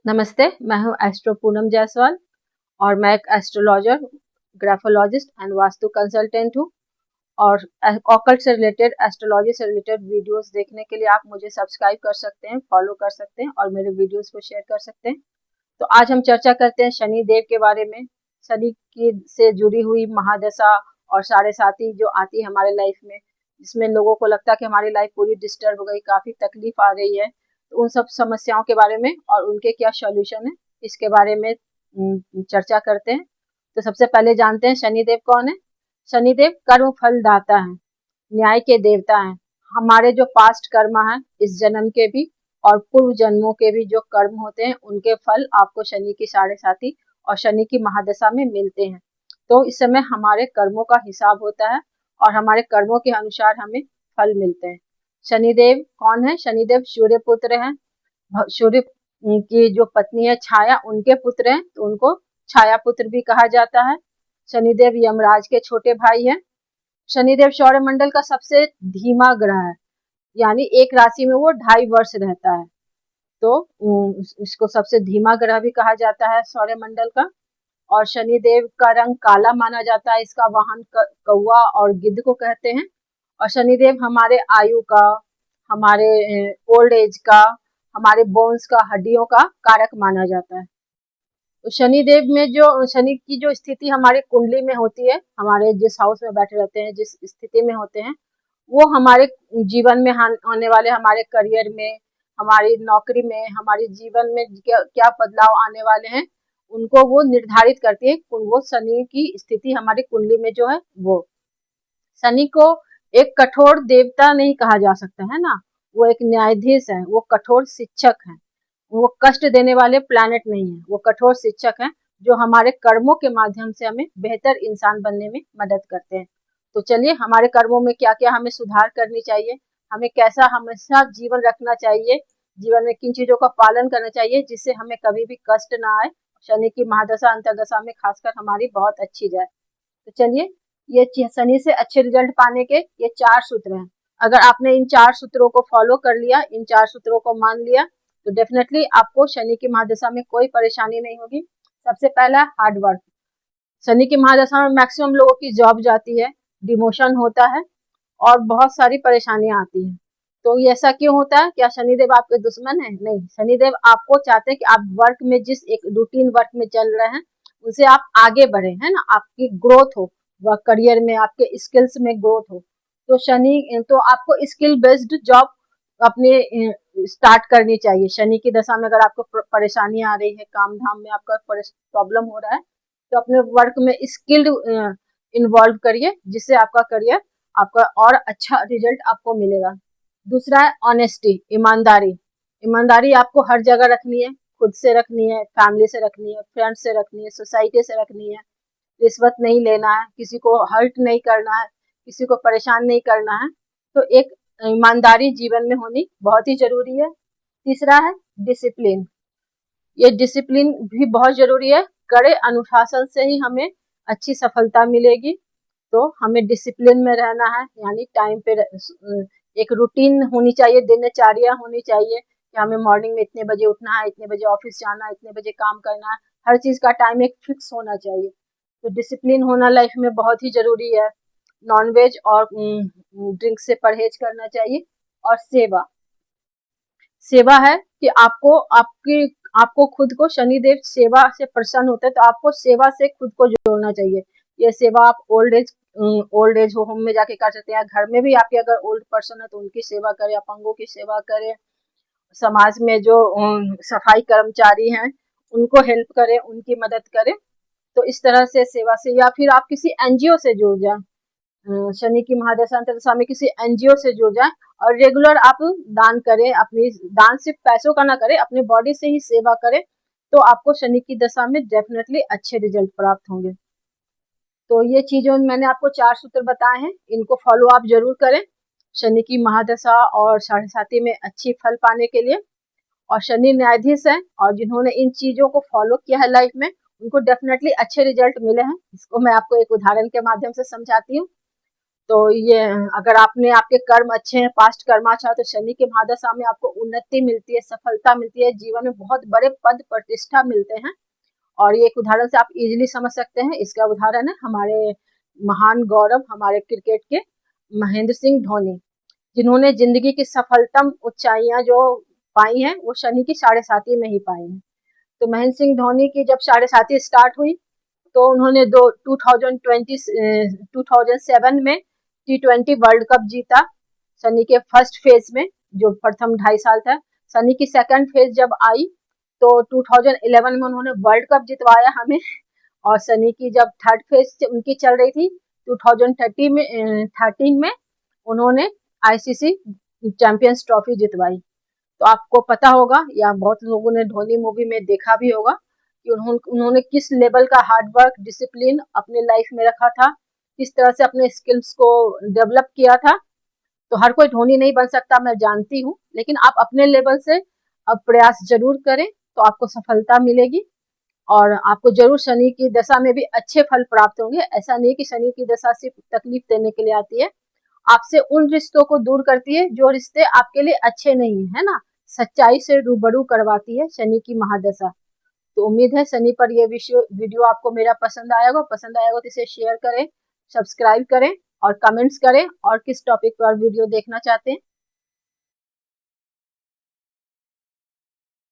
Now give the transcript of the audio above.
नमस्ते, मैं हूँ एस्ट्रो पूनम जायसवाल और मैं एक astrologer, graphologist and vastu consultant हूँ। और ऑकल्ट से रिलेटेड, एस्ट्रोलॉजी से रिलेटेड वीडियोस देखने के लिए आप मुझे सब्सक्राइब कर सकते हैं, फॉलो कर सकते हैं और मेरे वीडियोस को शेयर कर सकते हैं। तो आज हम चर्चा करते हैं शनि देव के बारे में। शनि की से जुड़ी हुई महादशा और साढ़े साथी जो आती है हमारे लाइफ में, जिसमें लोगों को लगता है कि हमारी लाइफ पूरी डिस्टर्ब हो गई, काफी तकलीफ आ रही है। तो उन सब समस्याओं के बारे में और उनके क्या सॉल्यूशन है, इसके बारे में चर्चा करते हैं। तो सबसे पहले जानते हैं शनिदेव कौन है। शनिदेव कर्म फल दाता है, न्याय के देवता हैं। हमारे जो पास्ट कर्म है, इस जन्म के भी और पूर्व जन्मों के भी जो कर्म होते हैं, उनके फल आपको शनि की साढ़े साथी और शनि की महादशा में मिलते हैं। तो इस समय हमारे कर्मों का हिसाब होता है और हमारे कर्मों के अनुसार हमें फल मिलते हैं। शनिदेव कौन है? शनिदेव सूर्य पुत्र हैं। सूर्य की जो पत्नी है छाया, उनके पुत्र हैं, तो उनको छाया पुत्र भी कहा जाता है। शनिदेव यमराज के छोटे भाई हैं। शनिदेव सौरमंडल का सबसे धीमा ग्रह है, यानी एक राशि में वो 2.5 वर्ष रहता है। तो इसको सबसे धीमा ग्रह भी कहा जाता है सौरमंडल का। और शनिदेव का रंग काला माना जाता है। इसका वाहन कौवा और गिद्ध को कहते हैं। और शनिदेव हमारे आयु का, हमारे ओल्ड एज का, हमारे बोन्स का, हड्डियों का कारक माना जाता है। तो शनिदेव में जो शनि की जो स्थिति हमारी कुंडली में होती है, हमारे जिस हाउस में बैठे रहते हैं, जिस स्थिति में होते हैं, वो हमारे जीवन में आने वाले, हमारे करियर में, हमारी नौकरी में, हमारे जीवन में क्या बदलाव आने वाले हैं, उनको वो निर्धारित करती है। वो शनि की स्थिति हमारी कुंडली में जो है वो। शनि को एक कठोर देवता नहीं कहा जा सकता है ना, वो एक न्यायाधीश है, वो कठोर शिक्षक है। वो कष्ट देने वाले प्लैनेट नहीं है, वो कठोर शिक्षक है जो हमारे कर्मों के माध्यम से हमें बेहतर इंसान बनने में मदद करते हैं। तो चलिए, हमारे कर्मों में क्या क्या हमें सुधार करनी चाहिए, हमें कैसा हमेशा जीवन रखना चाहिए, जीवन में किन चीजों का पालन करना चाहिए जिससे हमें कभी भी कष्ट ना आए, शनि की महादशा अंतरदशा में खासकर हमारी बहुत अच्छी जाए। तो चलिए, ये शनि से अच्छे रिजल्ट पाने के ये 4 सूत्र हैं। अगर आपने इन 4 सूत्रों को फॉलो कर लिया, इन 4 सूत्रों को मान लिया, तो डेफिनेटली आपको शनि की महादशा में कोई परेशानी नहीं होगी। सबसे पहला, हार्ड वर्क। शनि की महादशा में मैक्सिमम लोगों की जॉब जाती है, डिमोशन होता है और बहुत सारी परेशानियां आती हैं। तो ये ऐसा क्यों होता है? क्या शनिदेव आपके दुश्मन है? नहीं, शनिदेव आपको चाहते हैं कि आप वर्क में, जिस एक रूटीन वर्क में चल रहे हैं, उसे आप आगे बढ़े, है ना, आपकी ग्रोथ हो, वर्क करियर में आपके स्किल्स में ग्रोथ हो। तो शनि, तो आपको स्किल बेस्ड जॉब अपने स्टार्ट करनी चाहिए। शनि की दशा में अगर आपको परेशानी आ रही है, काम धाम में आपका प्रॉब्लम हो रहा है, तो अपने वर्क में स्किल्ड इन्वॉल्व करिए, जिससे आपका करियर, आपका और अच्छा रिजल्ट आपको मिलेगा। दूसरा है ऑनेस्टी, ईमानदारी। ईमानदारी आपको हर जगह रखनी है, खुद से रखनी है, फैमिली से रखनी है, फ्रेंड्स से रखनी है, सोसाइटी से रखनी है। रिश्वत नहीं लेना है, किसी को हर्ट नहीं करना है, किसी को परेशान नहीं करना है। तो एक ईमानदारी जीवन में होनी बहुत ही जरूरी है। तीसरा है डिसिप्लिन। ये डिसिप्लिन भी बहुत जरूरी है। कड़े अनुशासन से ही हमें अच्छी सफलता मिलेगी। तो हमें डिसिप्लिन में रहना है, यानी टाइम पे एक रूटीन होनी चाहिए, दिनचर्या होनी चाहिए कि हमें मॉर्निंग में इतने बजे उठना है, इतने बजे ऑफिस जाना है, इतने बजे काम करना है। हर चीज का टाइम एक फिक्स होना चाहिए। तो डिसिप्लिन होना लाइफ में बहुत ही जरूरी है। नॉनवेज और ड्रिंक से परहेज करना चाहिए। और सेवा, सेवा है कि आपको खुद को, शनिदेव सेवा से प्रसन्न होते हैं, तो आपको सेवा से खुद को जोड़ना चाहिए। ये सेवा आप ओल्ड एज होम में जाके कर सकते हैं, घर में भी आपके अगर ओल्ड पर्सन है तो उनकी सेवा करें, अपंगों की सेवा करें, समाज में जो सफाई कर्मचारी हैं उनको हेल्प करें, उनकी मदद करें। तो इस तरह से सेवा से, या फिर आप किसी एनजीओ से जुड़ जाए, शनि की महादशा अंतरदशा में किसी एनजीओ से जुड़ जाए और रेगुलर आप दान करें। अपनी दान सिर्फ पैसों का ना करें, अपने बॉडी से ही सेवा करें, तो आपको शनि की दशा में डेफिनेटली अच्छे रिजल्ट प्राप्त होंगे। तो ये चीजों मैंने आपको 4 सूत्र बताए हैं, इनको फॉलो आप जरूर करें शनि की महादशा और साढ़े साथी में अच्छी फल पाने के लिए। और शनि न्यायाधीश है, और जिन्होंने इन चीजों को फॉलो किया है लाइफ में, उनको डेफिनेटली अच्छे रिजल्ट मिले हैं। इसको मैं आपको एक उदाहरण के माध्यम से समझाती हूँ। तो ये अगर आपके कर्म अच्छे हैं, पास्ट कर्म अच्छा है, तो शनि के महादशा में आपको उन्नति मिलती है, सफलता मिलती है, जीवन में बहुत बड़े पद प्रतिष्ठा मिलते हैं। और ये एक उदाहरण से आप इजीली समझ सकते हैं। इसका उदाहरण है हमारे महान गौरव, हमारे क्रिकेट के महेंद्र सिंह धोनी, जिन्होंने जिंदगी की सफलतम ऊंचाइयां जो पाई हैं वो शनि की 7.5 में ही पाई हैं। तो महेंद्र सिंह धोनी की जब 7.5 स्टार्ट हुई तो उन्होंने 2007 में T20 वर्ल्ड कप जीता सनी के फर्स्ट फेज में, जो प्रथम 2.5 साल था। सनी की सेकंड फेज जब आई तो 2011 में उन्होंने वर्ल्ड कप जितवाया हमें। और सनी की जब थर्ड फेज उनकी चल रही थी 2013 में उन्होंने आईसीसी चैंपियंस ट्रॉफी जितवाई। तो आपको पता होगा या बहुत लोगों ने धोनी मूवी में देखा भी होगा कि उन्होंने किस लेवल का हार्ड वर्क, डिसिप्लिन अपने लाइफ में रखा था, किस तरह से अपने स्किल्स को डेवलप किया था। तो हर कोई धोनी नहीं बन सकता, मैं जानती हूँ, लेकिन आप अपने लेवल से अब प्रयास जरूर करें तो आपको सफलता मिलेगी। और आपको जरूर शनि की दशा में भी अच्छे फल प्राप्त होंगे। ऐसा नहीं कि शनि की दशा सिर्फ तकलीफ देने के लिए आती है, आपसे उन रिश्तों को दूर करती है जो रिश्ते आपके लिए अच्छे नहीं है ना, सच्चाई से रूबरू करवाती है शनि की महादशा। तो उम्मीद है शनि पर यह वीडियो आपको मेरा पसंद आएगा। तो इसे शेयर करें, सब्सक्राइब करें और कमेंट्स करें और किस टॉपिक पर वीडियो देखना चाहते हैं